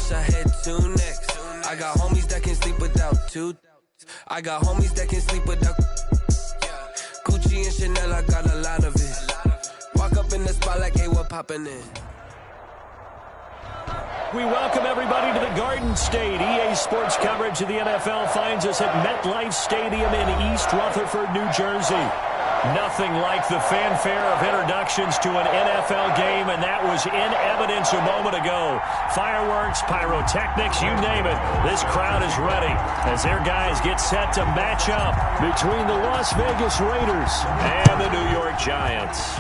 wish I had two necks. I got homies that can sleep without two. I got homies that can sleep without Gucci and Chanel, I got a lot of it. Walk up in the spot like, hey, what poppin' in? We welcome everybody to the Garden State. EA Sports coverage of the NFL finds us at MetLife Stadium in East Rutherford, New Jersey. Nothing like the fanfare of introductions to an NFL game, and that was in evidence a moment ago. Fireworks, pyrotechnics, you name it. This crowd is ready as their guys get set to match up between the Las Vegas Raiders and the New York Giants.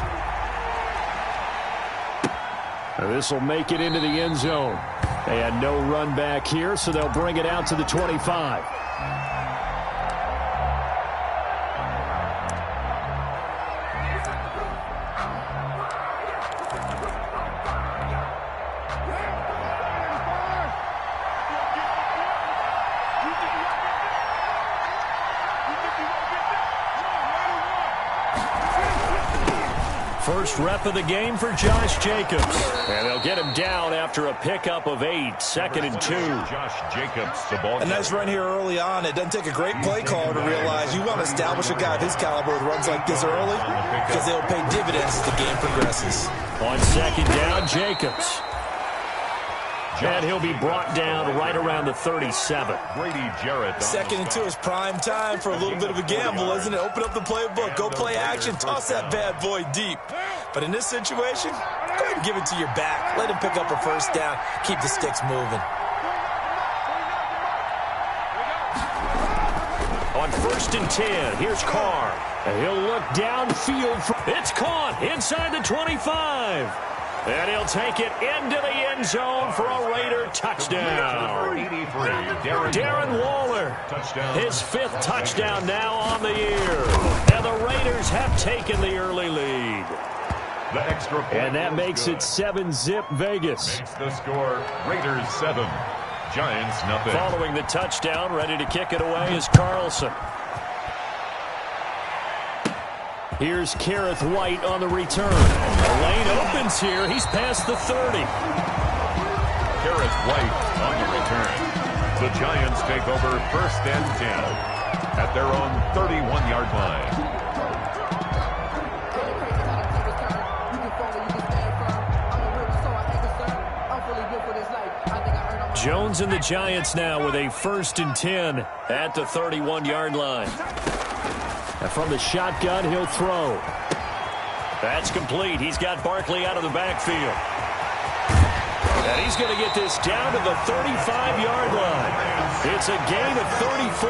This will make it into the end zone. And no run back here, so they'll bring it out to the 25. First rep of the game for Josh Jacobs. And they'll get him down after a pickup of 8. 2nd and 2. Josh Jacobs, the ball. A nice run here early on. It doesn't take a great play caller to realize you want to establish a guy of his caliber with runs like this early because they'll pay dividends as the game progresses. On 2nd down, Jacobs. And he'll be brought down right around the 37. Brady Jarrett. 2nd and 2 is prime time for a little bit of a gamble, isn't it? Open up the playbook. Go play action. Toss that bad boy deep. But in this situation, go ahead and give it to your back. Let him pick up a first down. Keep the sticks moving. On 1st and 10, here's Carr. And he'll look downfield. It's caught inside the 25. And he'll take it into the end zone for a Raider touchdown. Darren Waller, his 5th touchdown now on the year. And the Raiders have taken the early lead. The extra point, and that makes it 7-zip Vegas. Makes the score Raiders 7, Giants nothing. Following the touchdown, ready to kick it away is Carlson. Here's Kareth White on the return. The lane opens here. He's past the 30. Kareth White on the return. The Giants take over 1st and 10 at their own 31-yard line. Jones and the Giants now with a 1st and 10 at the 31-yard line. And from the shotgun, he'll throw. That's complete. He's got Barkley out of the backfield. And he's going to get this down to the 35-yard line. It's a gain of 34.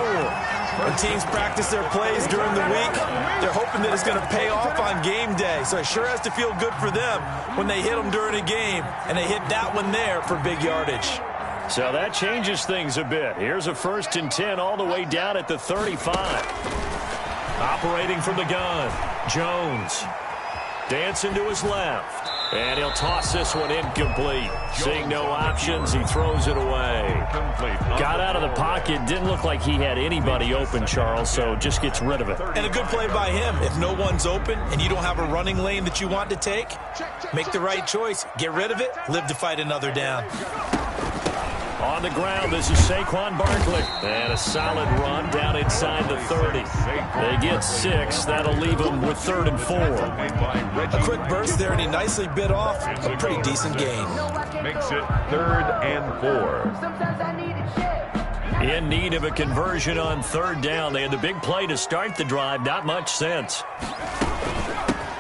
When teams practice their plays during the week, they're hoping that it's going to pay off on game day. So it sure has to feel good for them when they hit them during a game. And they hit that one there for big yardage. So that changes things a bit. Here's a 1st and 10 all the way down at the 35. Operating from the gun, Jones. Dancing to his left. And he'll toss this one incomplete. Seeing no options, he throws it away. Got out of the pocket. Didn't look like he had anybody open, Charles, so just gets rid of it. And a good play by him. If no one's open and you don't have a running lane that you want to take, make the right choice. Get rid of it. Live to fight another down. On the ground, this is Saquon Barkley. And a solid run down inside the 30. They get 6. That'll leave them with 3rd and 4. A quick burst there, and he nicely bit off a pretty decent gain. Makes it 3rd and 4. In need of a conversion on 3rd down. They had the big play to start the drive. Not much sense.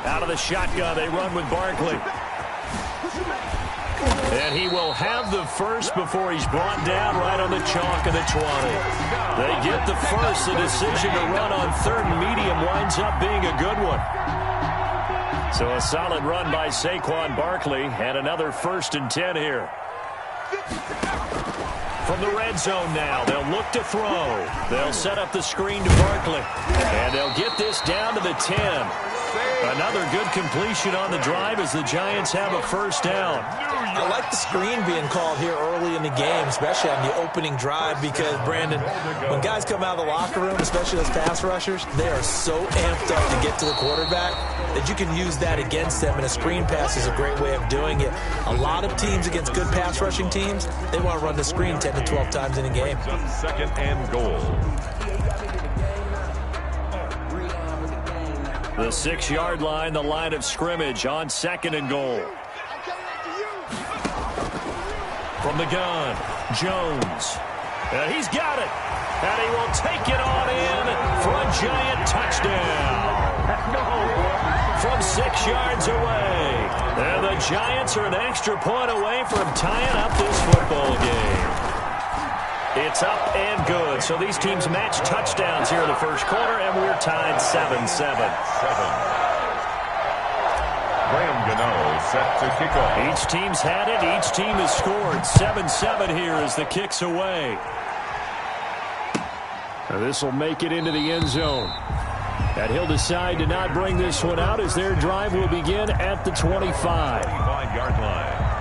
Out of the shotgun, they run with Barkley. And he will have the first before he's brought down right on the chalk of the 20. They get the first. The decision to run on 3rd and medium winds up being a good one. So a solid run by Saquon Barkley and another 1st and 10 here. From the red zone now, they'll look to throw. They'll set up the screen to Barkley. And they'll get this down to the 10. Another good completion on the drive as the Giants have a first down. I like the screen being called here early in the game, especially on the opening drive, because, Brandon, when guys come out of the locker room, especially those pass rushers, they are so amped up to get to the quarterback that you can use that against them, and a screen pass is a great way of doing it. A lot of teams against good pass rushing teams, they want to run the screen 10 to 12 times in a game. Second and goal. The 6-yard line, the line of scrimmage on second and goal. From the gun, Jones. And he's got it. And he will take it on in for a Giant touchdown. From 6 yards away. And the Giants are an extra point away from tying up this football game. It's up and good. So these teams match touchdowns here in the first quarter, and we're tied 7-7. Graham Gano set to kick off. Each team's had it. Each team has scored. 7-7 here as the kick's away. This will make it into the end zone. And he'll decide to not bring this one out as their drive will begin at the 25. 25-yard line.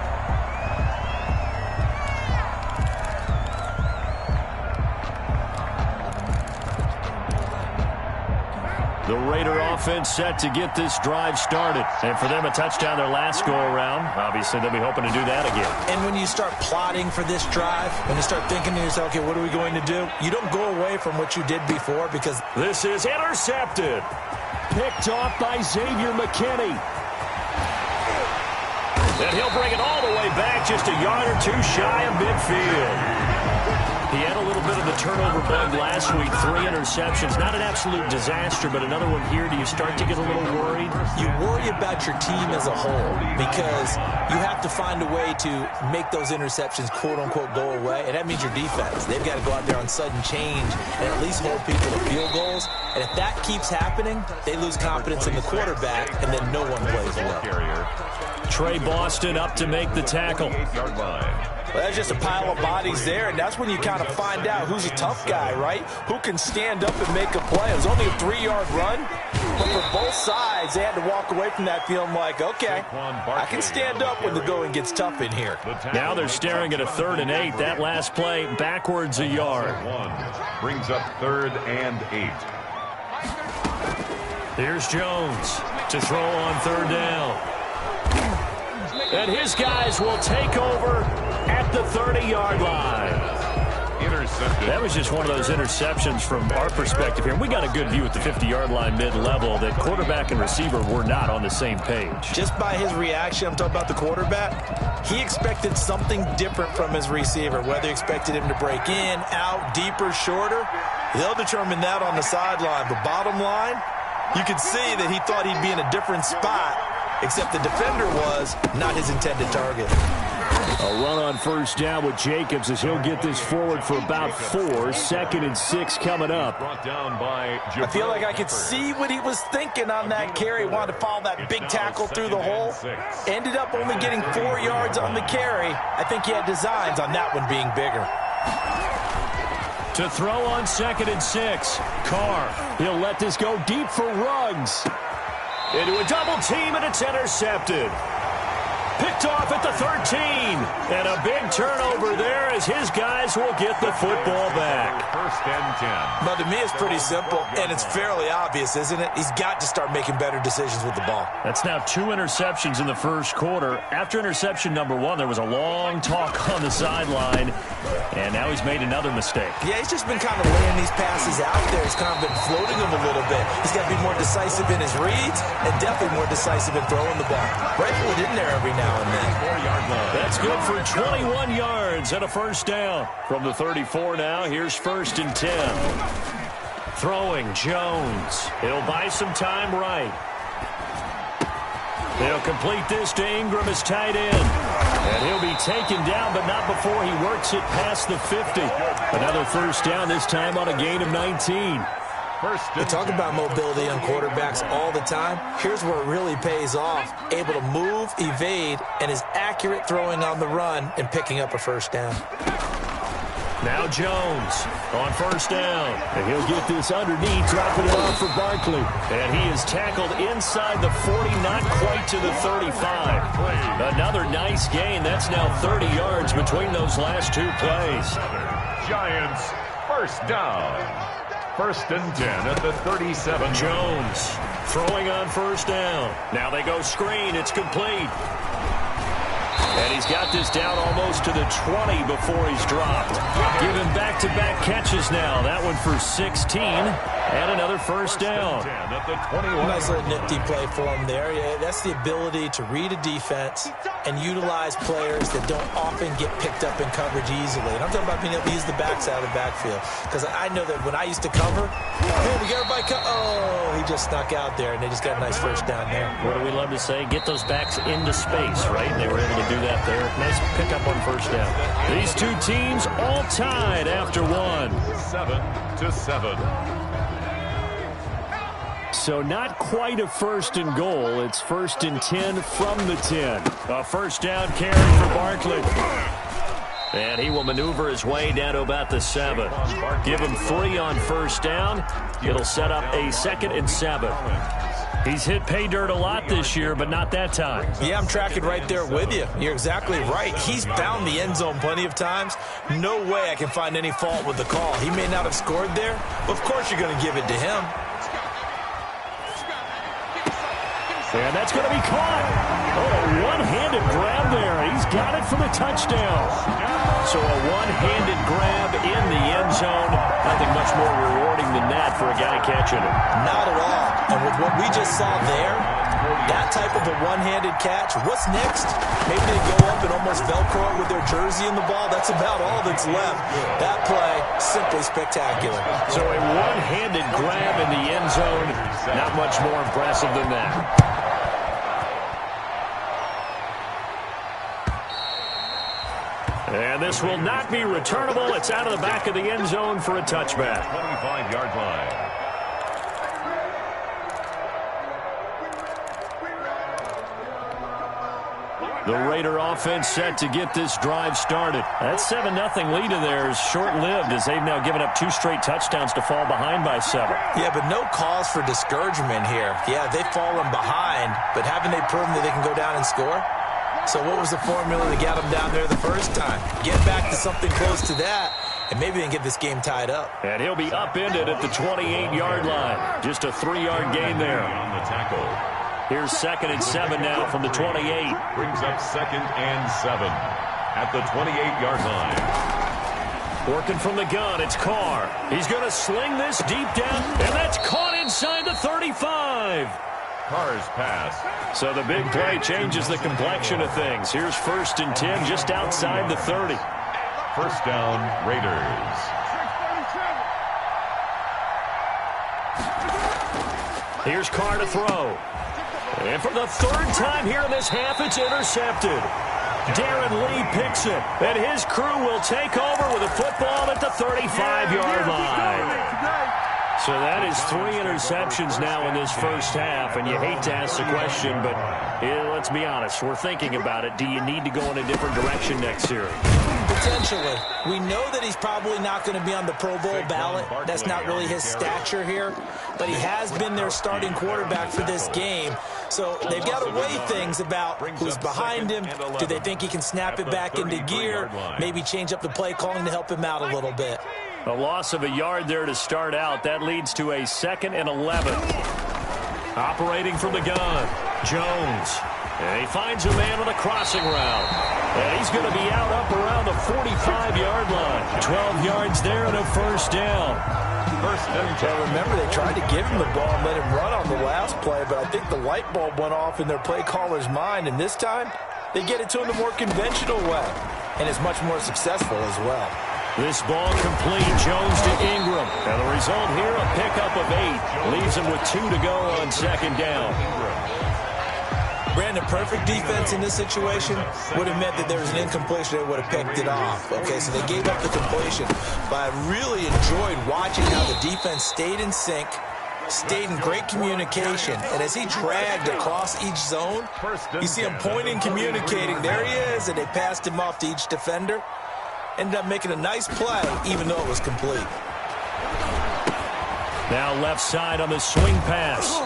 The Raider offense set to get this drive started. And for them, a touchdown their last go-around. Obviously, they'll be hoping to do that again. And when you start plotting for this drive, when you start thinking to yourself, okay, what are we going to do? You don't go away from what you did before because... This is intercepted. Picked off by Xavier McKinney. And he'll bring it all the way back just a yard or two shy of midfield. He had a little bit of the turnover bug last week, 3 interceptions. Not an absolute disaster, but another one here. Do you start to get a little worried? You worry about your team as a whole because you have to find a way to make those interceptions, quote-unquote, go away, and that means your defense. They've got to go out there on sudden change and at least hold people to field goals, and if that keeps happening, they lose confidence in the quarterback, and then no one plays well. Trey Boston up to make the tackle. 8-yard line. Well, that's just a pile of bodies there, and that's when you kind of find out who's a tough guy, right? Who can stand up and make a play. It was only a 3-yard run, but for both sides, they had to walk away from that feeling like, okay, I can stand up when the going gets tough in here. Now they're staring at a 3rd and 8. That last play, backwards a yard. Brings up 3rd and 8. Here's Jones to throw on 3rd down. And his guys will take over at the 30-yard line. Intercepted. That was just one of those interceptions from our perspective here. We got a good view at the 50-yard line mid-level that quarterback and receiver were not on the same page. Just by his reaction, I'm talking about the quarterback, he expected something different from his receiver, whether he expected him to break in, out, deeper, shorter. They'll determine that on the sideline. But bottom line, you could see that he thought he'd be in a different spot, except the defender was not his intended target. A run on first down with Jacobs as he'll get this forward for about 4. 2nd and 6 coming up. Brought down by I feel like I could see what he was thinking on that carry. Wanted to follow that big tackle through the hole. Ended up only getting 4 yards on the carry. I think he had designs on that one being bigger. To throw on 2nd and 6. Carr, he'll let this go deep for Ruggs. Into a double team, and it's intercepted. Picked off at the 13. And a big turnover there as his guys will get the football back. 1st and 10. But to me, it's pretty simple, and it's fairly obvious, isn't it? He's got to start making better decisions with the ball. That's now 2 interceptions in the first quarter. After interception number 1, there was a long talk on the sideline, and now he's made another mistake. Yeah, he's just been kind of laying these passes out there. He's kind of been floating them a little bit. He's got to be more decisive in his reads and definitely more decisive in throwing the ball. Rifle it in there every now and then. 4-yard line. That's good for 21 yards and a first down. From the 34 now, here's 1st and 10. Throwing, Jones. He'll buy some time right. They'll complete this to Ingram as tight end. And he'll be taken down, but not before he works it past the 50. Another first down, this time on a gain of 19. We talk about mobility on quarterbacks all the time. Here's where it really pays off. Able to move, evade, and is accurate throwing on the run and picking up a first down. Now Jones on first down. And he'll get this underneath, dropping it off for Barkley. And he is tackled inside the 40, not quite to the 35. Another nice gain. That's now 30 yards between those last two plays. Giants, first down. First and 10 at the 37. Jones throwing on first down. Now they go screen. It's complete. And he's got this down almost to the 20 before he's dropped. Give him back-to-back catches now. That one for 16 and another first down. Nice little nifty play for him there. Yeah, that's the ability to read a defense and utilize players that don't often get picked up in coverage easily. And I'm talking about being able to use the backside of the backfield. Because I know that when I used to cover, man, we got everybody he just snuck out there, and they just got a nice first down there. What do we love to say? Get those backs into space, right? And they were able to do that there. Nice pickup on first down. These two teams all tied after one. 7-7. So not quite a first and goal. It's first and 10 from the 10. A first down carry for Barkley. And he will maneuver his way down to about the 7. Give him 3 on first down. It'll set up a 2nd and 7. He's hit pay dirt a lot this year, but not that time. Yeah, I'm tracking right there with you. You're exactly right. He's found the end zone plenty of times. No way I can find any fault with the call. He may not have scored there, but of course you're going to give it to him. And that's going to be caught. Oh, a one-handed grab there. He's got it for the touchdown. So a one-handed grab in the end zone. Nothing much more rewarding than that for a guy catching it. Not at all. And with what we just saw there, that type of a one-handed catch, what's next? Maybe they go up and almost Velcro it with their jersey in the ball. That's about all that's left. That play, simply spectacular. So a one-handed grab in the end zone. Not much more impressive than that. And this will not be returnable. It's out of the back of the end zone for a touchback. 25-yard line. The Raider offense set to get this drive started. That 7-0 lead in there is short-lived as they've now given up 2 straight touchdowns to fall behind by 7. Yeah, but no cause for discouragement here. Yeah, they've fallen behind, but haven't they proven that they can go down and score? So what was the formula that got them down there the first time? Get back to something close to that, and maybe they can get this game tied up. And he'll be upended at the 28-yard line. Just a 3-yard gain there. On the tackle. Here's 2nd and 7 now from the 28. Brings up 2nd and 7 at the 28-yard line. Working from the gun, it's Carr. He's going to sling this deep down, and that's caught inside the 35. Carr's pass. So the big play changes the complexion of things. Here's 1st and 10 just outside the 30. First down, Raiders. Here's Carr to throw. And for the 3rd time here in this half, it's intercepted. Darren Lee picks it, and his crew will take over with a football at the 35-yard line. So that is 3 interceptions now in this first half, and you hate to ask the question, but let's be honest, we're thinking about it. Do you need to go in a different direction next series? Potentially. We know that he's probably not going to be on the Pro Bowl ballot. That's not really his stature here, but he has been their starting quarterback for this game. So they've got to weigh things about who's behind him. Do they think he can snap it back into gear? Maybe change up the play calling to help him out a little bit. A loss of a yard there to start out. That leads to a 2nd and 11. Operating from the gun, Jones. And he finds a man on the crossing route. And he's going to be out up around the 45-yard line. 12 yards there and a first down. Well, remember, they tried to give him the ball and let him run on the last play, but I think the light bulb went off in their play caller's mind, and this time they get it to him the more conventional way, and it's much more successful as well. This ball complete, Jones to Ingram. And the result here, a pickup of 8. Leaves him with 2 to go on 2nd down. Brandon, perfect defense in this situation would have meant that there was an incompletion. They would have picked it off. Okay, so they gave up the completion. But I really enjoyed watching how the defense stayed in sync, stayed in great communication. And as he dragged across each zone, you see him pointing, communicating. There he is, and they passed him off to each defender. ended up making a nice play, even though it was complete. Now left side on the swing pass.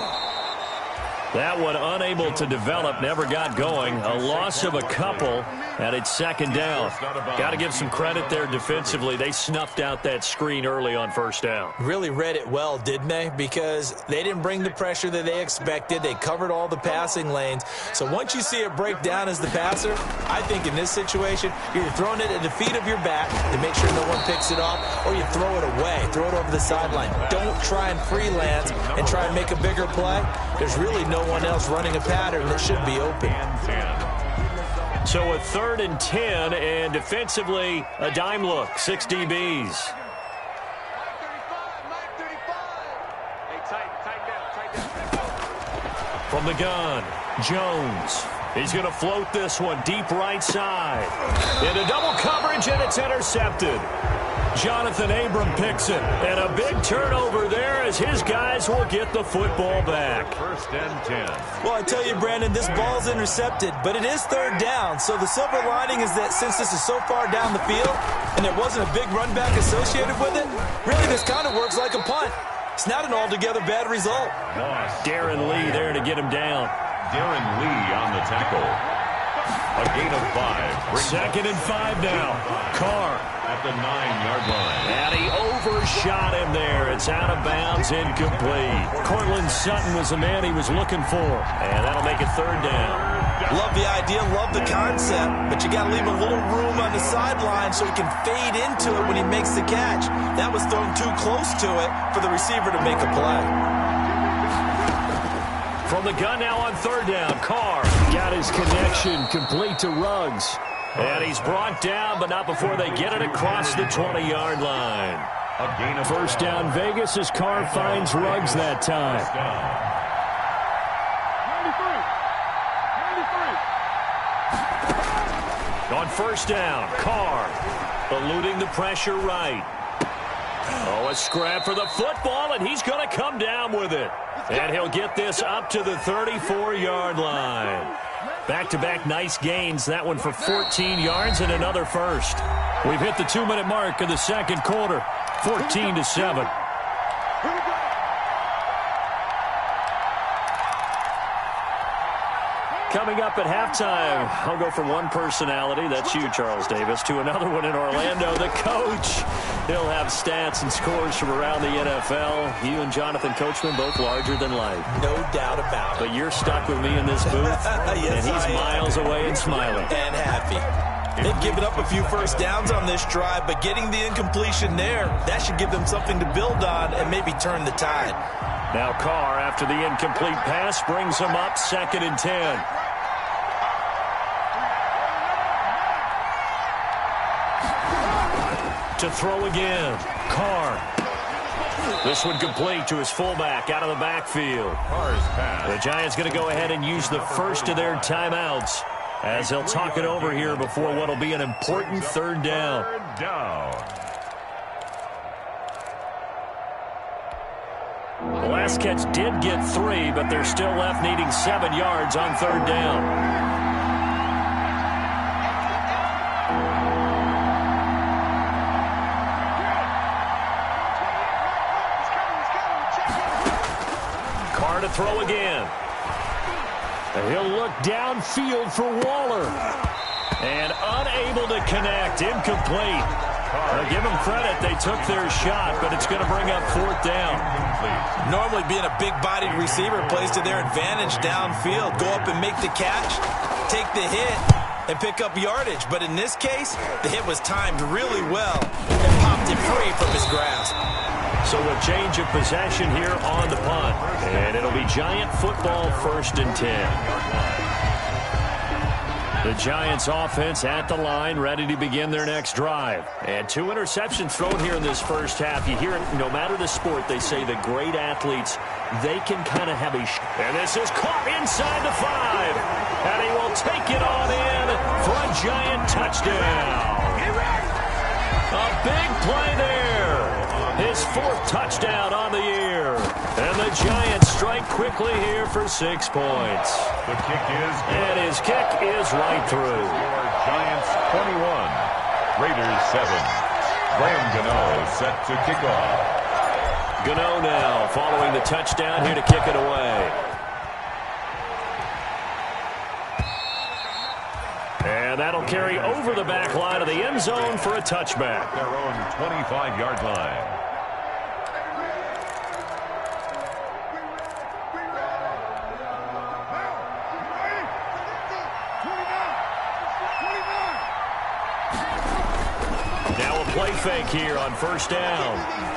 That one unable to develop, never got going. A loss of a couple, and it's second down. Got to give some credit there defensively. They snuffed out that screen early on first down. Really read it well, didn't they? Because they didn't bring the pressure that they expected. They covered all the passing lanes. So once you see it break down as the passer, I think in this situation, you're either throwing it at the feet of your back to make sure no one picks it off, or you throw it away, throw it over the sideline. Don't try and freelance and try and make a bigger play. There's really no one else running a pattern that should be open. So a 3rd and 10, and defensively, a dime look, 6 DBs. From the gun, Jones. He's going to float this one deep right side. Into double coverage, and it's intercepted. Jonathan Abram picks it, and a big turnover there as his guys will get the football back. 1st and 10. Well, I tell you, Brandon, this ball's intercepted, but it is 3rd down. So the silver lining is that since this is so far down the field and there wasn't a big run back associated with it, really this kind of works like a punt. It's not an altogether bad result. Darren Lee there to get him down. Darren Lee on the tackle. A gain of 5. 2nd and 5 now. Carr at the 9-yard line. And he overshot him there. It's out of bounds, incomplete. Cortland Sutton was the man he was looking for. And that'll make it 3rd down. Love the idea, love the concept, but you got to leave a little room on the sideline so he can fade into it when he makes the catch. That was thrown too close to it for the receiver to make a play. From the gun now on 3rd down, Carr got his connection complete to Ruggs. And he's brought down, but not before they get it across the 20-yard line. A gain of 1st down Vegas as Carr finds Ruggs that time. On 1st down, Carr eluding the pressure right. Oh, a scrap for the football, and he's going to come down with it. And he'll get this up to the 34-yard line. Back-to-back nice gains. That one for 14 yards and another first. We've hit the 2-minute mark of the 2nd quarter. 14-7. Coming up at halftime, I'll go from one personality, that's you, Charles Davis, to another one in Orlando, the coach. He'll have stats and scores from around the NFL. You and Jonathan Coachman, both larger than life. No doubt about it. But you're stuck with me in this booth, yes, and he's miles away and smiling. And happy. They've given up a few first downs on this drive, but getting the incompletion there, that should give them something to build on and maybe turn the tide. Now Carr, after the incomplete pass, brings him up 2nd and 10. To throw again, Carr. This one complete to his fullback out of the backfield. Carr's pass. The Giants going to go ahead and use the first of their timeouts as they'll talk it over here before what will be an important 3rd down. 3rd down. The last catch did get 3, but they're still left needing 7 yards on 3rd down. Carr to throw again. And he'll look downfield for Waller. And unable to connect. Incomplete. Now give them credit. They took their shot, but it's going to bring up 4th down. Normally being a big-bodied receiver plays to their advantage downfield. Go up and make the catch, take the hit, and pick up yardage. But in this case, the hit was timed really well and popped it free from his grasp. So a change of possession here on the punt. And it'll be Giant football 1st and 10. The Giants offense at the line, ready to begin their next drive. And 2 interceptions thrown here in this first half. You hear it, no matter the sport, they say the great athletes, they can kind of have a... And this is caught inside the 5. And he will take it on in for a Giant touchdown. A big play there. His 4th touchdown on the year. And the Giants strike quickly here for 6 points. The kick is good. And his kick is right through. Giants 21. Raiders 7. Graham Gano set to kick off. Gano now following the touchdown here to kick it away. And that'll carry over the back line of the end zone for a touchback. Their own 25-yard line. Now a play fake here on first down.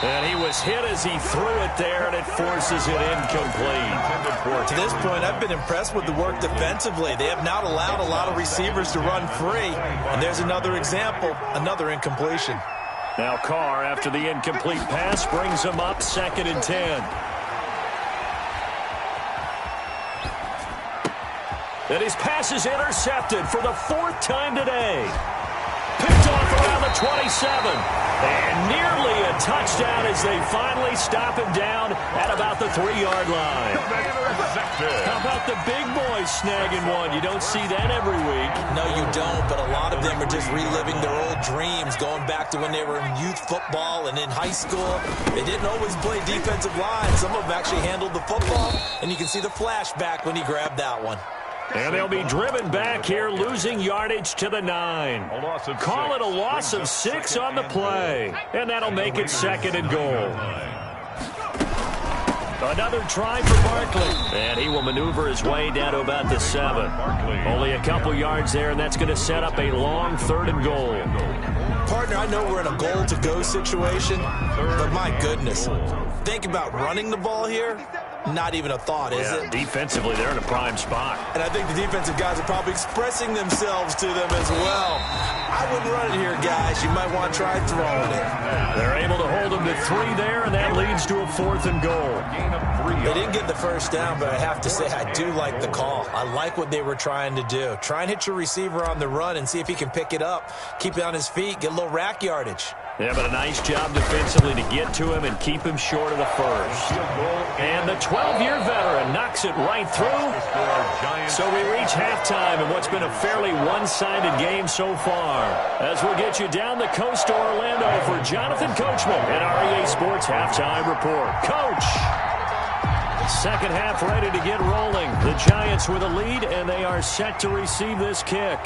And he was hit as he threw it there, and it forces it incomplete. To this point, I've been impressed with the work defensively. They have not allowed a lot of receivers to run free. And there's another example, another incompletion. Now Carr, after the incomplete pass, brings him up 2nd and 10. And his pass is intercepted for the 4th time today. Picked off around the 27. And nearly a touchdown as they finally stop him down at about the 3-yard line. How about the big boys snagging one? You don't see that every week. No, you don't, but a lot of them are just reliving their old dreams, going back to when they were in youth football and in high school. They didn't always play defensive line. Some of them actually handled the football, and you can see the flashback when he grabbed that one. And they'll be driven back here, losing yardage to the 9. Call it a loss of 6 on the play. And that'll make it 2nd and goal. Another try for Barkley. And he will maneuver his way down to about the 7. Only a couple yards there, and that's going to set up a long 3rd and goal. Partner, I know we're in a goal-to-go situation, but my goodness. Think about running the ball here. Not even a thought, is it? Defensively, they're in a prime spot. And I think the defensive guys are probably expressing themselves to them as well. I wouldn't run it here, guys. You might want to try throwing it. They're able to hold them to 3 there, and that leads to a 4th and goal. They didn't get the first down, but I have to say I do like the call. I like what they were trying to do. Try and hit your receiver on the run and see if he can pick it up, keep it on his feet, get a little rack yardage. Yeah, but a nice job defensively to get to him and keep him short of the first. And the 12-year veteran knocks it right through. So we reach halftime in what's been a fairly one-sided game so far. As we'll get you down the coast to Orlando for Jonathan Coachman at our EA Sports Halftime Report. Coach! Second half ready to get rolling. The Giants with a lead, and they are set to receive this kick.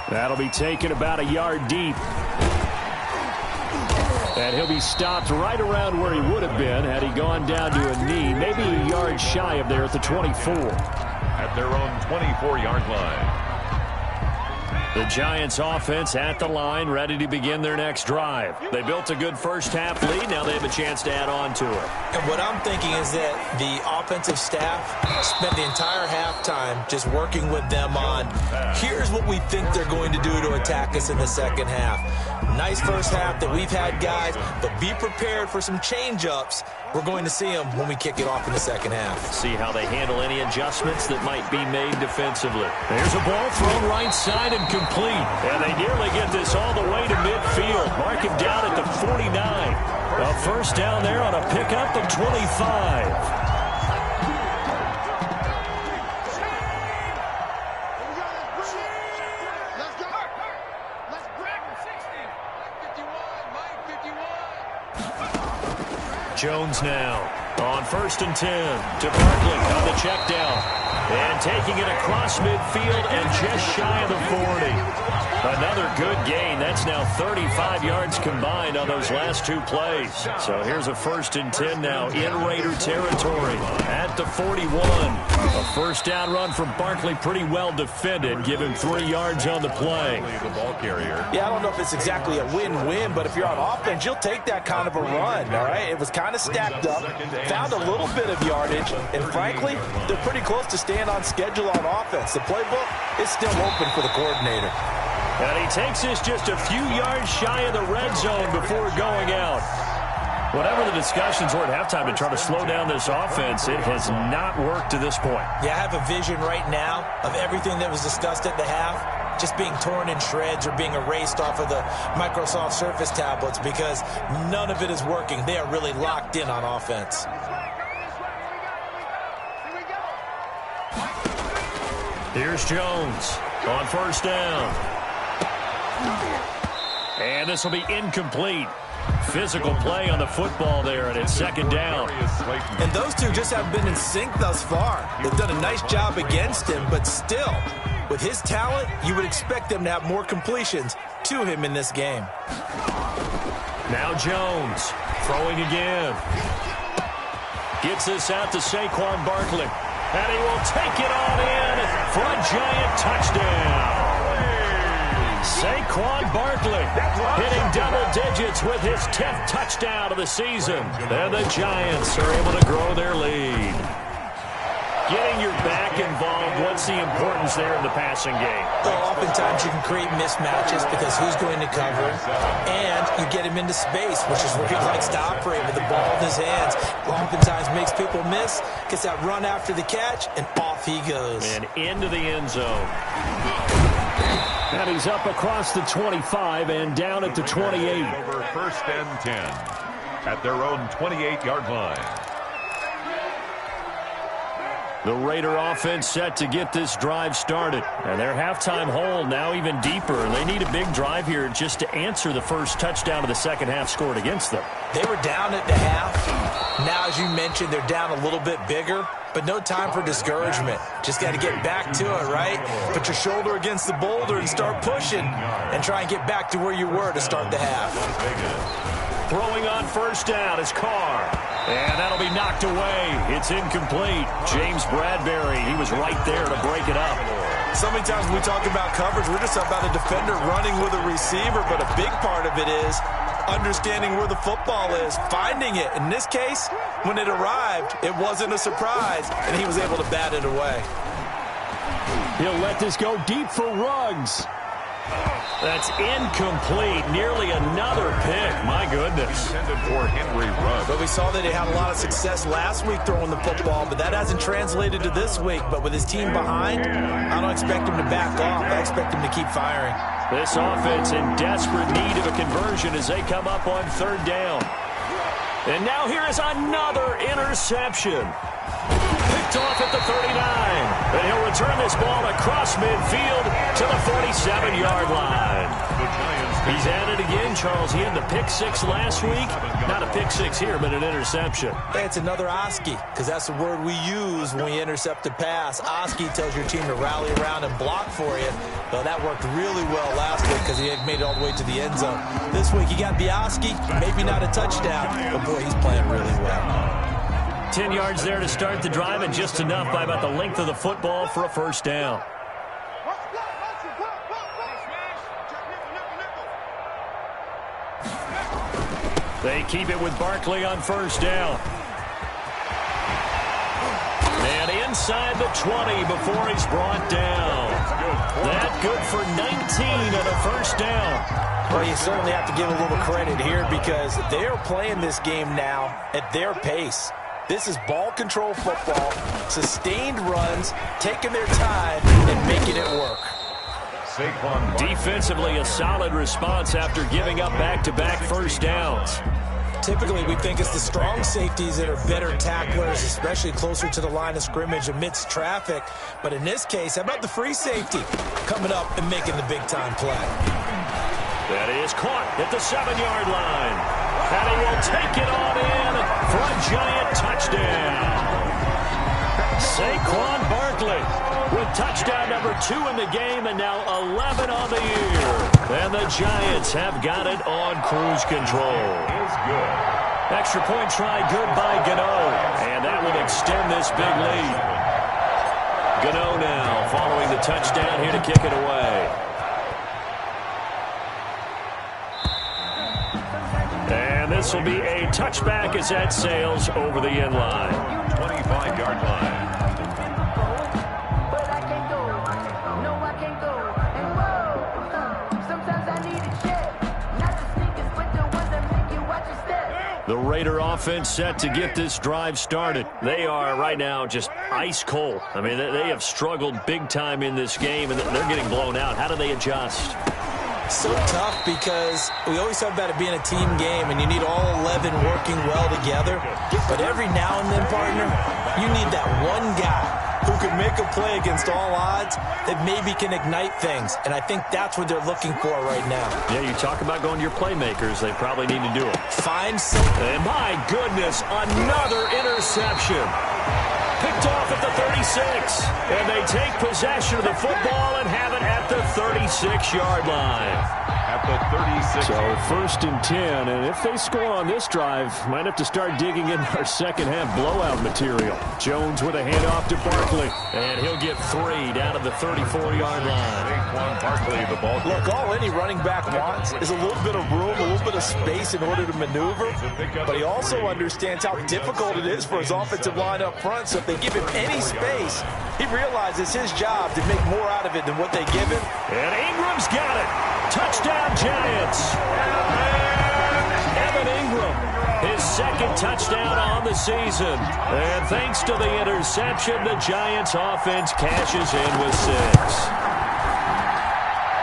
That'll be taken about a yard deep. And he'll be stopped right around where he would have been had he gone down to a knee, maybe a yard shy of there at the 24. At their own 24-yard line. The Giants offense at the line, ready to begin their next drive. They built a good first-half lead. Now they have a chance to add on to it. And what I'm thinking is that the offensive staff spent the entire halftime just working with them on, here's what we think they're going to do to attack us in the second half. Nice first half that we've had, guys, but be prepared for some change-ups. We're going to see them when we kick it off in the second half. See how they handle any adjustments that might be made defensively. There's a ball thrown right side and complete. And they nearly get this all the way to midfield. Mark him down at the 49. A first down there on a pickup of 25. Jones now on 1st and 10 to Barkley on the check down. And taking it across midfield and just shy of the 40. Another good gain. That's now 35 yards combined on those last 2 plays. So here's a 1st and 10 now in Raider territory at the 41. A first down run from Barkley, pretty well defended. Give him 3 yards on the play. The ball carrier. Yeah, I don't know if it's exactly a win-win, but if you're on offense, you'll take that kind of a run, all right? It was kind of stacked up, found a little bit of yardage, and frankly, they're pretty close to staying on schedule on offense. The playbook is still open for the coordinator. And he takes this just a few yards shy of the red zone before going out. Whatever the discussions were at halftime to try to slow down this offense, it has not worked to this point. Yeah, I have a vision right now of everything that was discussed at the half just being torn in shreds or being erased off of the Microsoft Surface tablets because none of it is working. They are really locked in on offense. Here's Jones. On first down. And this will be incomplete. Physical play on the football there, and it's second down. And those two just haven't been in sync thus far. They've done a nice job against him, but still, with his talent, you would expect them to have more completions to him in this game. Now Jones, throwing again. Gets this out to Saquon Barkley. And he will take it on in for a giant touchdown. Saquon Barkley hitting double digits with his 10th touchdown of the season. And the Giants are able to grow their lead. Getting your back involved, what's the importance there in the passing game? Well, oftentimes you can create mismatches because who's going to cover, and you get him into space, which is where he likes to operate with the ball in his hands. Oftentimes makes people miss, gets that run after the catch, and off he goes. And into the end zone. And he's up across the 25 and down at the 28. Over first and 10 at their own 28-yard line. The Raider offense set to get this drive started. And their halftime hole now even deeper. And they need a big drive here just to answer the first touchdown of the second half scored against them. They were down at the half. Now, as you mentioned, they're down a little bit bigger. But no time for discouragement. Just got to get back to it, right? Put your shoulder against the boulder and start pushing. And try and get back to where you were to start the half. Throwing on first down is Carr. And that'll be knocked away. It's incomplete. James Bradbury, he was right there to break it up. So many times when we talk about coverage, we're just about a defender running with a receiver, but a big part of it is understanding where the football is, finding it. In this case, when it arrived, it wasn't a surprise, and he was able to bat it away. He'll let this go deep for Ruggs. That's incomplete. Nearly another pick. My goodness. Intended for Henry Ruggs. But we saw that he had a lot of success last week throwing the football, but that hasn't translated to this week. But with his team behind, I don't expect him to back off. I expect him to keep firing. This offense in desperate need of a conversion as they come up on third down. And now here is another interception. Picked off at the 39. And he'll return this ball across midfield to the 47-yard line. He's at it again, Charles. He had the pick six last week. Not a pick six here, but an interception. Hey, it's another Oski, because that's the word we use when we intercept a pass. Oski tells your team to rally around and block for you. Well, that worked really well last week because he had made it all the way to the end zone. This week, he got the Oski, maybe not a touchdown, but boy, he's playing really well. 10 yards there to start the drive, and just enough by about the length of the football for a first down. They keep it with Barkley on first down. And inside the 20 before he's brought down. That good for 19 and a first down. Well, you certainly have to give a little credit here because they are playing this game now at their pace. This is ball control football, sustained runs, taking their time and making it work. Defensively, a solid response after giving up back-to-back first downs. Typically, we think it's the strong safeties that are better tacklers, especially closer to the line of scrimmage amidst traffic. But in this case, how about the free safety coming up and making the big-time play? That is caught at the 7-yard line. And he will take it on in for a giant touchdown. Saquon Barkley with touchdown number 2 in the game and now 11 on the year. And the Giants have got it on cruise control. Extra point try good by Gano. And that will extend this big lead. Gano now following the touchdown here to kick it away. And this will be a touchback as that sails over the end line. 25-yard line. The Raider offense set to get this drive started. They are right now just ice cold. I mean, they have struggled big time in this game, and they're getting blown out. How do they adjust? So tough because we always talk about it being a team game, and you need all 11 working well together. But every now and then, partner, you need that one guy who can make a play against all odds that maybe can ignite things. And I think that's what they're looking for right now. Yeah, you talk about going to your playmakers. They probably need to do it. Find something. And my goodness, another interception. Picked off at the 36. And they take possession of the football and have it at the 36-yard line. At the 36. So 1st and 10, and if they score on this drive, might have to start digging in our second-half blowout material. Jones with a handoff to Barkley, and he'll get 3 down to the 34-yard line. Barkley, the ball. Look, all any running back wants is a little bit of room, a little bit of space in order to maneuver, but he also understands how difficult it is for his offensive line up front, so if they give him any space, he realizes his job to make more out of it than what they give him. And Ingram's got it. Touchdown, Giants. Evan Ingram, his second touchdown on the season. And thanks to the interception, the Giants offense cashes in with 6.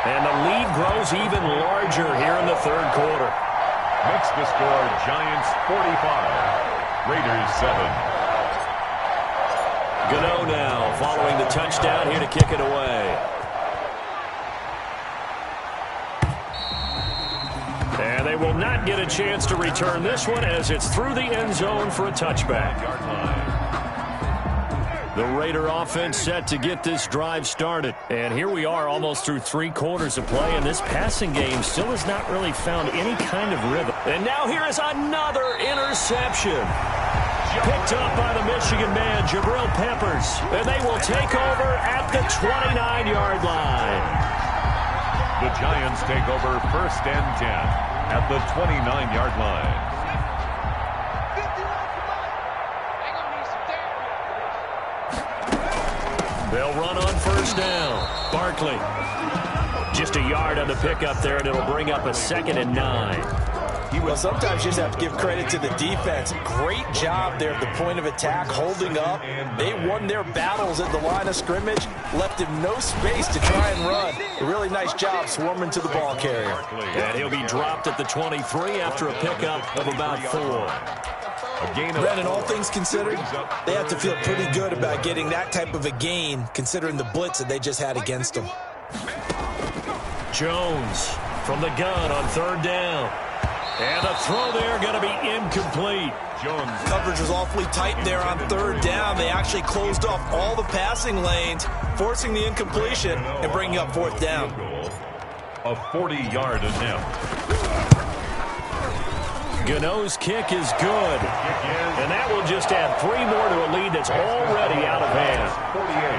And the lead grows even larger here in the third quarter. Makes the score Giants 45, Raiders 7. Gano now following the touchdown here to kick it away. And they will not get a chance to return this one as it's through the end zone for a touchback. The Raider offense set to get this drive started. And here we are almost through 3 quarters of play, and this passing game still has not really found any kind of rhythm. And now here is another interception. Picked up by the Michigan man, Jabril Peppers. And they will take over at the 29-yard line. The Giants take over 1st and 10 at the 29-yard line. They'll run on 1st down. Barkley. Just a yard on the pickup there, and it'll bring up a 2nd and 9. Well, sometimes you just have to give credit to the defense. Great job there at the point of attack, holding up. They won their battles at the line of scrimmage, left him no space to try and run. A really nice job swarming to the ball carrier. And he'll be dropped at the 23 after a pickup of about 4. Brandon, all things considered, they have to feel pretty good about getting that type of a gain, considering the blitz that they just had against them. Jones from the gun on 3rd down. And the throw there going to be incomplete. Jones. Coverage was awfully tight there on 3rd down. They actually closed off all the passing lanes, forcing the incompletion and bringing up 4th down. A 40-yard attempt. Gano's kick is good. And that will just add 3 more to a lead that's already out of hand.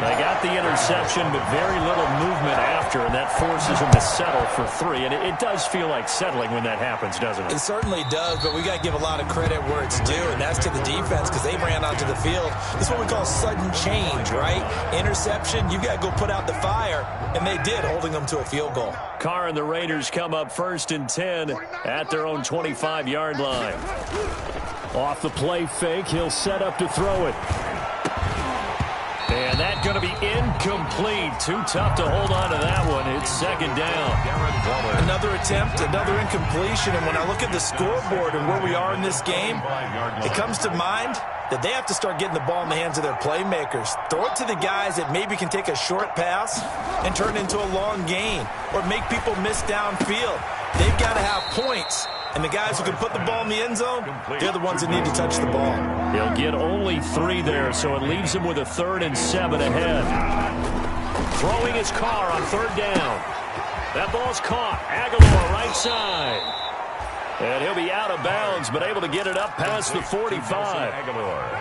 They got the interception, but very little movement after, and that forces them to settle for 3. And it does feel like settling when that happens, doesn't it? It certainly does, but we got to give a lot of credit where it's due, and that's to the defense because they ran onto the field. This is what we call sudden change, right? Interception, you got to go put out the fire, and they did, holding them to a field goal. Carr and the Raiders come up 1st and 10 at their own 25-yard line. Off the play fake, he'll set up to throw it. And that's going to be incomplete. Too tough to hold on to that one. It's 2nd down. Another attempt, another incompletion. And when I look at the scoreboard and where we are in this game, it comes to mind that they have to start getting the ball in the hands of their playmakers. Throw it to the guys that maybe can take a short pass and turn it into a long gain or make people miss downfield. They've got to have points. And the guys who can put the ball in the end zone, they're the ones that need to touch the ball. He'll get only 3 there, so it leaves him with a 3rd and 7 ahead. Throwing his Carr on 3rd down. That ball's caught. Aguilar right side. And he'll be out of bounds, but able to get it up past the 45.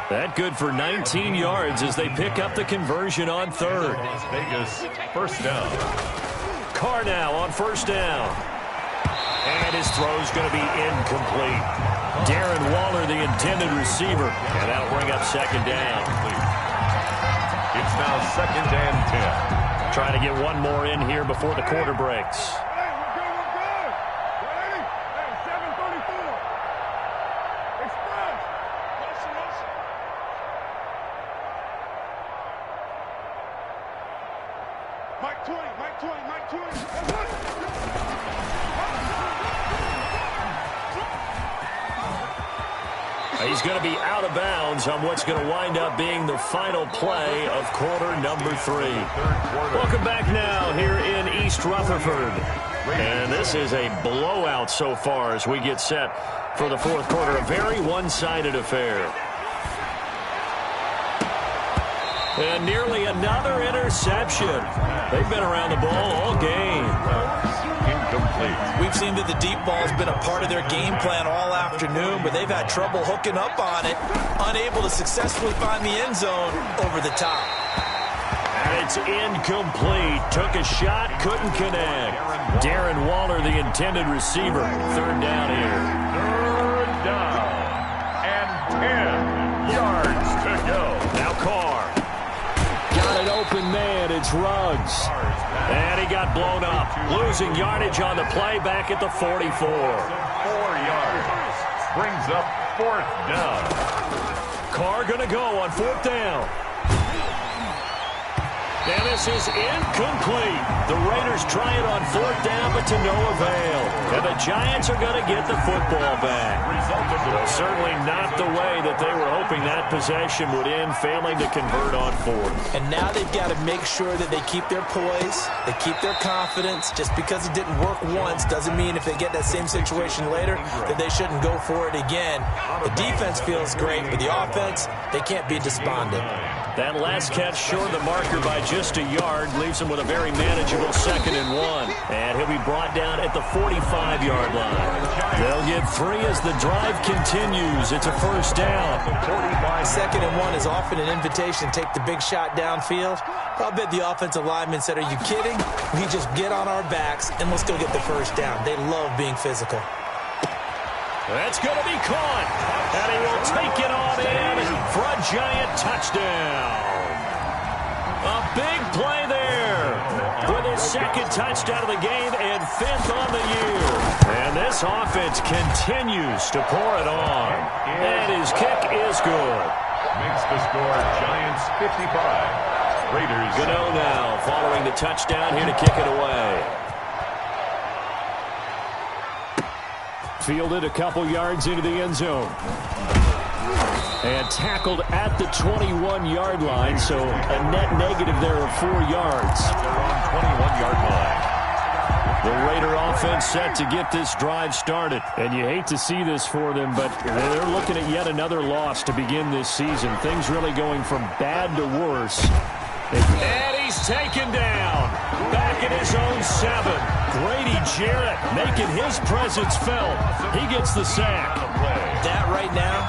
That good for 19 yards as they pick up the conversion on 3rd. Las Vegas, 1st down. Carr now on 1st down. And his throw's going to be incomplete. Darren Waller, the intended receiver. And that'll bring up 2nd down. It's now 2nd and 10. Trying to get one more in here before the quarter breaks. He's going to be out of bounds on what's going to wind up being the final play of quarter number 3. Welcome back now here in East Rutherford. And this is a blowout so far as we get set for the fourth quarter. A very one-sided affair. And nearly another interception. They've been around the ball all game. Incomplete. We've seen that the deep ball's been a part of their game plan all afternoon, but they've had trouble hooking up on it, unable to successfully find the end zone over the top. And it's incomplete. Took a shot, couldn't connect. Darren Waller, the intended receiver. Third down here. Third down. And 10 yards to go. Now Carr. Got an open man. It's Ruggs. And he got blown up. Losing yardage on the play back at the 44. 4 yards. Brings up fourth down. Carr going to go on fourth down. And this is incomplete. The Raiders try it on fourth down, but to no avail. And the Giants are going to get the football back. Well, certainly not the way that they were hoping that possession would end, failing to convert on fourth. And now they've got to make sure that they keep their poise, they keep their confidence. Just because it didn't work once doesn't mean if they get that same situation later that they shouldn't go for it again. The defense feels great, but the offense, they can't be despondent. That last catch short of the marker by just a yard leaves him with a very manageable 2nd and 1. And he'll be brought down at the 45-yard line. They'll get 3 as the drive continues. It's a first down. 2nd and 1 is often an invitation to take the big shot downfield. I'll bet the offensive lineman said, "Are you kidding? We just get on our backs and let's go get the first down." They love being physical. That's going to be caught. And he will take it on in for a Giant touchdown. A big play there with his 2nd touchdown of the game and 5th on the year. And this offense continues to pour it on. And his kick is good. Makes the score Giants 55. Raiders. Gano now following the touchdown here to kick it away. Fielded a couple yards into the end zone. And tackled at the 21-yard line, so a net negative there of 4 yards. They're on 21-yard line. The Raider offense set to get this drive started. And you hate to see this for them, but they're looking at yet another loss to begin this season. Things really going from bad to worse. And he's taken down. Back in his own 7. Grady Jarrett making his presence felt. He gets the sack. That right now,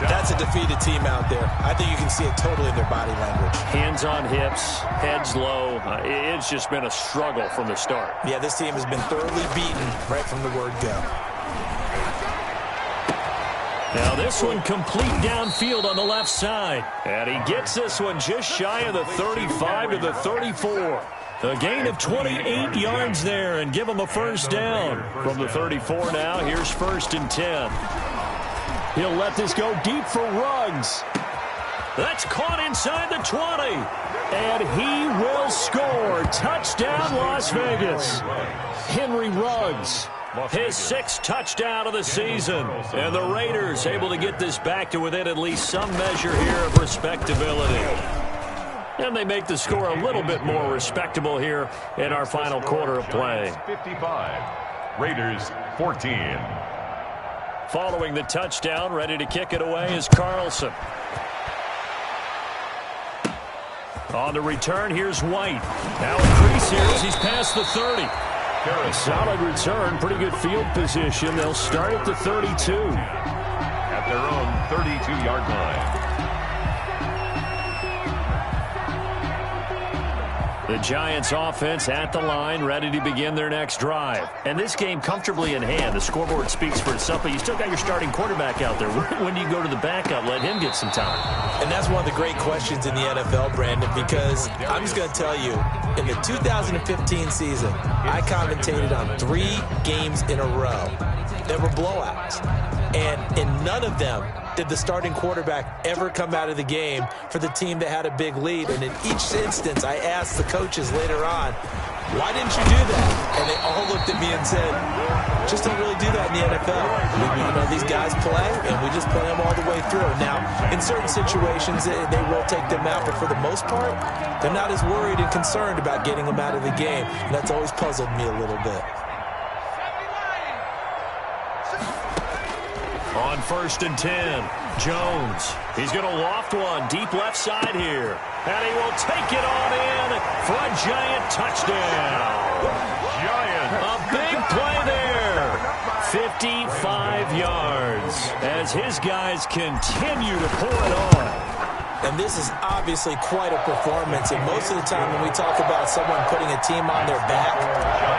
that's a defeated team out there. I think you can see it totally in their body language. Hands on hips, heads low. It's just been a struggle from the start. Yeah, this team has been thoroughly beaten right from the word go. Now this one complete downfield on the left side. And he gets this one just shy of the 35 to the 34. A gain of 28 yards there and give him a first down. From the 34 now, here's 1st and 10. He'll let this go deep for Ruggs. That's caught inside the 20. And he will score. Touchdown, Las Vegas. Henry Ruggs. His 6th touchdown of the season. And the Raiders able to get this back to within at least some measure here of respectability. And they make the score a little bit more respectable here in our final quarter of play. 55. Raiders 14. Following the touchdown, ready to kick it away is Carlson. On the return, here's White. Now increase here as he's past the 30. A solid return, pretty good field position. They'll start at the 32. At their own 32-yard line. The Giants offense at the line, ready to begin their next drive. And this game comfortably in hand. The scoreboard speaks for itself, but you still got your starting quarterback out there. When do you go to the backup? Let him get some time. And that's one of the great questions in the NFL, Brandon, because I'm just going to tell you, in the 2015 season, I commentated on 3 games in a row that were blowouts. And in none of them did the starting quarterback ever come out of the game for the team that had a big lead. And in each instance, I asked the coaches later on, why didn't you do that? And they all looked at me and said, Just don't really do that in the NFL. These guys play, and we just play them all the way through. Now, in certain situations, they will take them out, but for the most part, they're not as worried and concerned about getting them out of the game, and that's always puzzled me a little bit. On 1st and 10, Jones. He's going to loft one deep left side here. And he will take it on in for a Giant touchdown. A big play there. 55 yards as his guys continue to pour it on. And this is obviously quite a performance. And most of the time when we talk about someone putting a team on their back,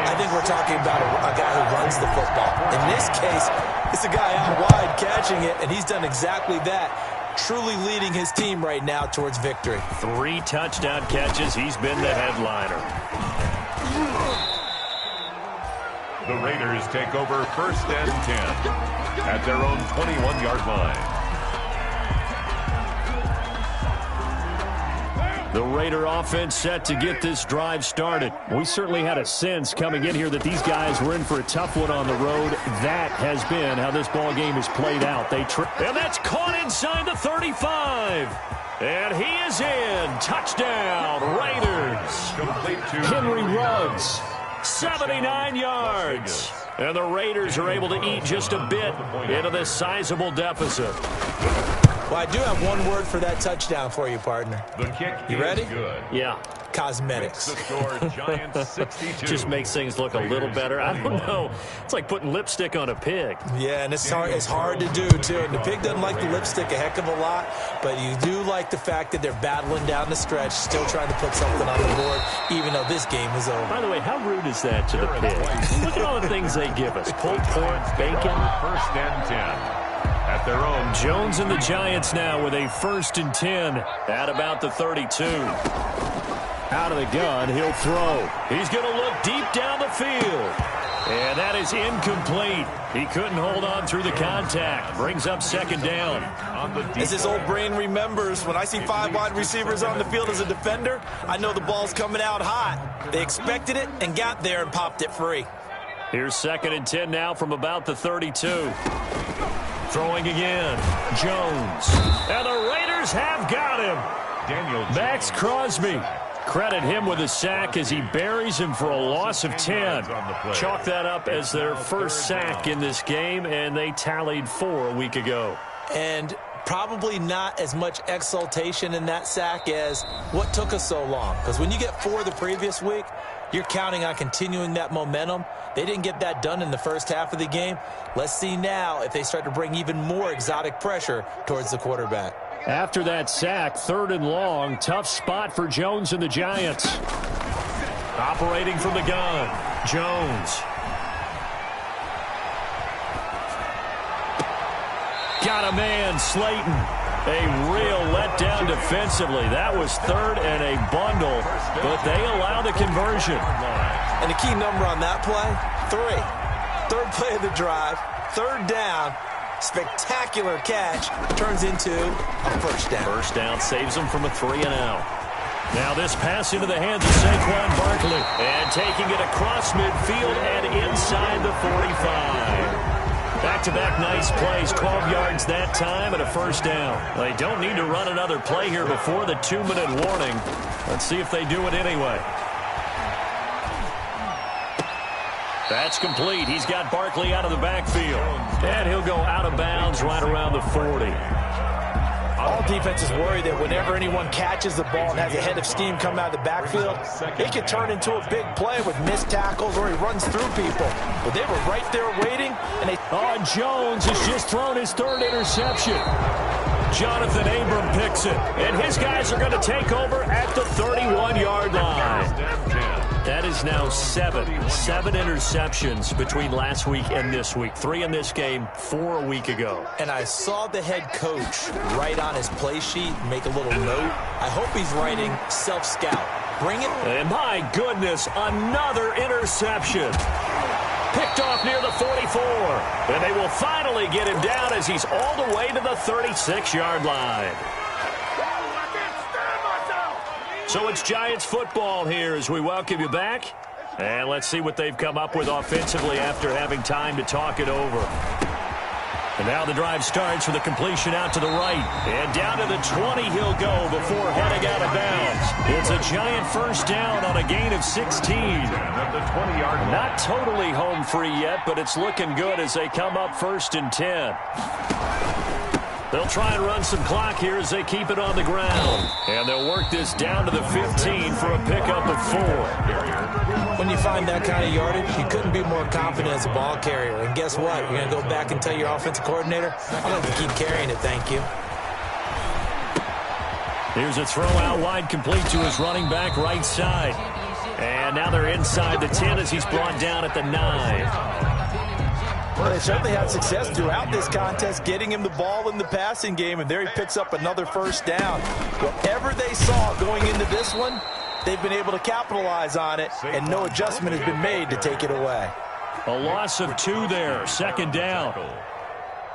I think we're talking about a guy who runs the football. In this case, it's a guy out wide catching it, and he's done exactly that, truly leading his team right now towards victory. 3 touchdown catches. He's been the headliner. The Raiders take over 1st and 10 at their own 21-yard line. The Raider offense set to get this drive started. We certainly had a sense coming in here that these guys were in for a tough one on the road. That has been how this ball game has played out. And that's caught inside the 35. And he is in. Touchdown, Raiders. Henry Ruggs, 79 yards. And the Raiders are able to eat just a bit into this sizable deficit. Well, I do have one word for that touchdown for you, partner. The kick you ready? Good. Yeah. Cosmetics. The score, Giants 62. Just makes things look a little better. I don't know. It's like putting lipstick on a pig. Yeah, and it's hard to do, too. And the pig doesn't like the lipstick a heck of a lot, but you do like the fact that they're battling down the stretch, still trying to put something on the board, even though this game is over. By the way, how rude is that to the pig? Look at all the things they give us. Pulled pork, bacon. 1st and 10. At their own. Jones and the Giants now with a 1st and 10 at about the 32. Out of the gun, he'll throw. He's going to look deep down the field. And that is incomplete. He couldn't hold on through the contact. Brings up 2nd down. As his old brain remembers, when I see 5 wide receivers on the field as a defender, I know the ball's coming out hot. They expected it and got there and popped it free. Here's 2nd and 10 now from about the 32. Throwing again, Jones. And the Raiders have got him. Max Crosby. Credit him with a sack as he buries him for a loss of 10. Chalk that up as their first sack in this game, and they tallied 4 a week ago. And probably not as much exultation in that sack as what took us so long. Because when you get 4 the previous week, you're counting on continuing that momentum. They didn't get that done in the first half of the game. Let's see now if they start to bring even more exotic pressure towards the quarterback. After that sack, 3rd and long, tough spot for Jones and the Giants. Operating from the gun, Jones. Got a man, Slayton. A real letdown defensively. That was 3rd and a bundle, but they allow the conversion. And the key number on that play, 3. 3rd play of the drive, 3rd down, spectacular catch, turns into a 1st down. 1st down saves them from a 3-and-out. Now this pass into the hands of Saquon Barkley. And taking it across midfield and inside the 45. Back-to-back nice plays, 12 yards that time and a 1st down. They don't need to run another play here before the 2-minute warning. Let's see if they do it anyway. That's complete. He's got Barkley out of the backfield. And he'll go out of bounds right around the 40. All defenses worry that whenever anyone catches the ball and has a head of steam come out of the backfield, it could turn into a big play with missed tackles or he runs through people. But they were right there waiting, and they... Oh, Jones has just thrown his 3rd interception. Jonathan Abram picks it, and his guys are going to take over at the 31-yard line. That is now 7 interceptions between last week and this week. 3 in this game, 4 a week ago. And I saw the head coach write on his play sheet, make a little note. I hope he's writing self-scout. Bring it. And my goodness, another interception. Picked off near the 44. And they will finally get him down as he's all the way to the 36-yard line. So it's Giants football here as we welcome you back. And let's see what they've come up with offensively after having time to talk it over. And now the drive starts with a completion out to the right. And down to the 20 he'll go before heading out of bounds. It's a giant first down on a gain of 16. At the 20-yard line. Not totally home free yet, but it's looking good as they come up 1st and 10. They'll try and run some clock here as they keep it on the ground. And they'll work this down to the 15 for a pickup of 4. When you find that kind of yardage, you couldn't be more confident as a ball carrier. And guess what? You're going to go back and tell your offensive coordinator, I'd like to keep carrying it, thank you. Here's a throw out wide, complete to his running back right side. And now they're inside the 10 as he's brought down at the 9. Well, they certainly had success throughout this contest, getting him the ball in the passing game, and there he picks up another first down. Whatever they saw going into this one, they've been able to capitalize on it, and no adjustment has been made to take it away. A loss of 2 there, 2nd down.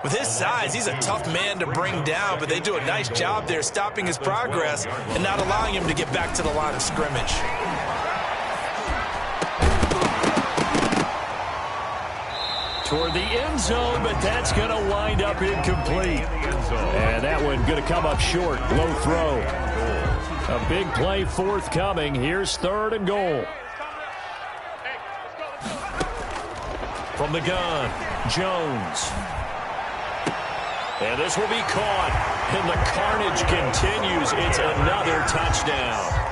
With his size, he's a tough man to bring down, but they do a nice job there stopping his progress and not allowing him to get back to the line of scrimmage. Toward the end zone, but that's going to wind up incomplete. And that one going to come up short. Low throw. A big play forthcoming. Here's 3rd and goal. From the gun, Jones. And this will be caught. And the carnage continues. It's another touchdown.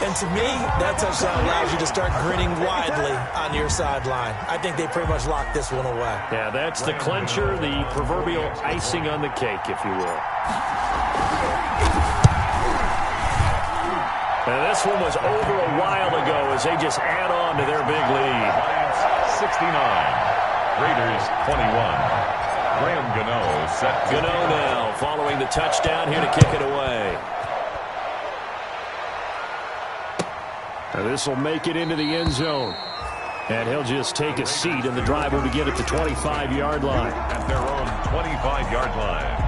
And to me, that touchdown allows you to start grinning widely on your sideline. I think they pretty much locked this one away. Yeah, that's the clincher, the proverbial icing on the cake, if you will. And this one was over a while ago as they just add on to their big lead. 69, Raiders 21. Graham Gano set. Gano now following the touchdown here to kick it away. Now this will make it into the end zone. And he'll just take a seat, and the drive will begin at the 25-yard line. At their own 25-yard line.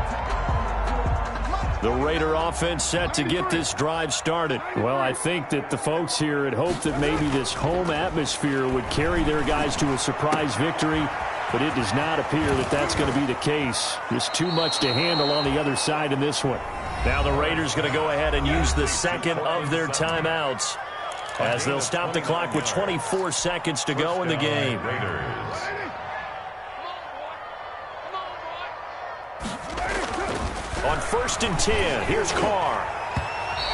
The Raider offense set to get this drive started. Well, I think that the folks here had hoped that maybe this home atmosphere would carry their guys to a surprise victory, but it does not appear that that's going to be the case. There's too much to handle on the other side in this one. Now the Raiders going to go ahead and use the second of their timeouts, as they'll stop the clock with 24 seconds to go in the game. On 1st and 10, here's Carr.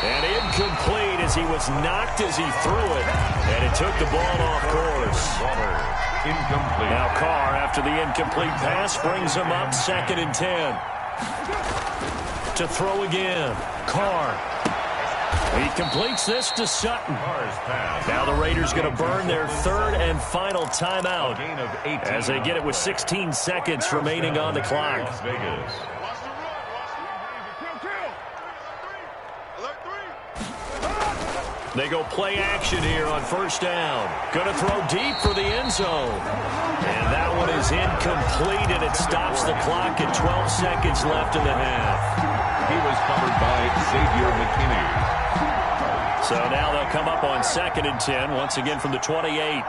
And incomplete as he was knocked as he threw it. And it took the ball off course. Incomplete. Now Carr, after the incomplete pass, brings him up 2nd and 10. To throw again. Carr. He completes this to Sutton. Now the Raiders going to burn their 3rd and final timeout as they get it with 16 seconds remaining on the clock. They go play action here on 1st down. Going to throw deep for the end zone. And that one is incomplete, and it stops the clock at 12 seconds left in the half. He was covered by Xavier McKinney. So now they'll come up on 2nd and 10, once again from the 28.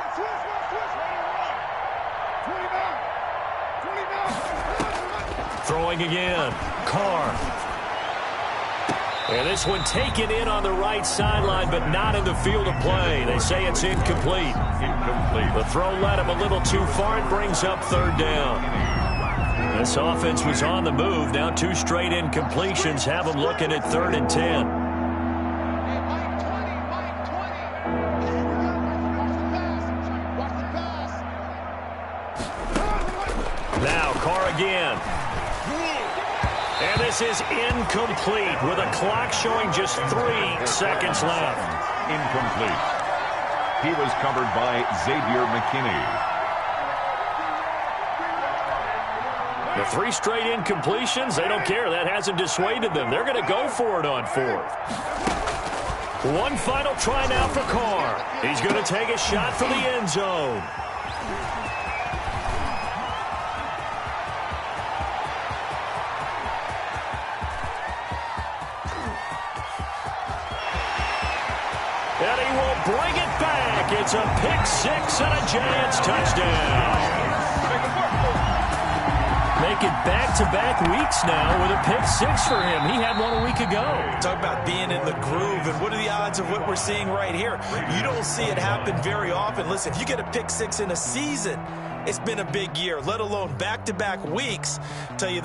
Throwing again. Carr. And this one taken in on the right sideline, but not in the field of play. They say it's incomplete. The throw led him a little too far. It brings up 3rd down. This offense was on the move. Now 2 straight incompletions have them looking at 3rd and 10. Now Carr again. And this is incomplete with a clock showing just 3 seconds left. Incomplete. He was covered by Xavier McKinney. The 3 straight incompletions, they don't care. That hasn't dissuaded them. They're going to go for it on 4th. One final try now for Carr. He's going to take a shot for the end zone. And he will bring it back. It's a pick six and a Giants touchdown. Make it back-to-back weeks now with a pick six for him. He had one a week ago. Talk about being in the groove, and what are the odds of what we're seeing right here? You don't see it happen very often. Listen, if you get a pick six in a season, it's been a big year, let alone back-to-back weeks. Tell you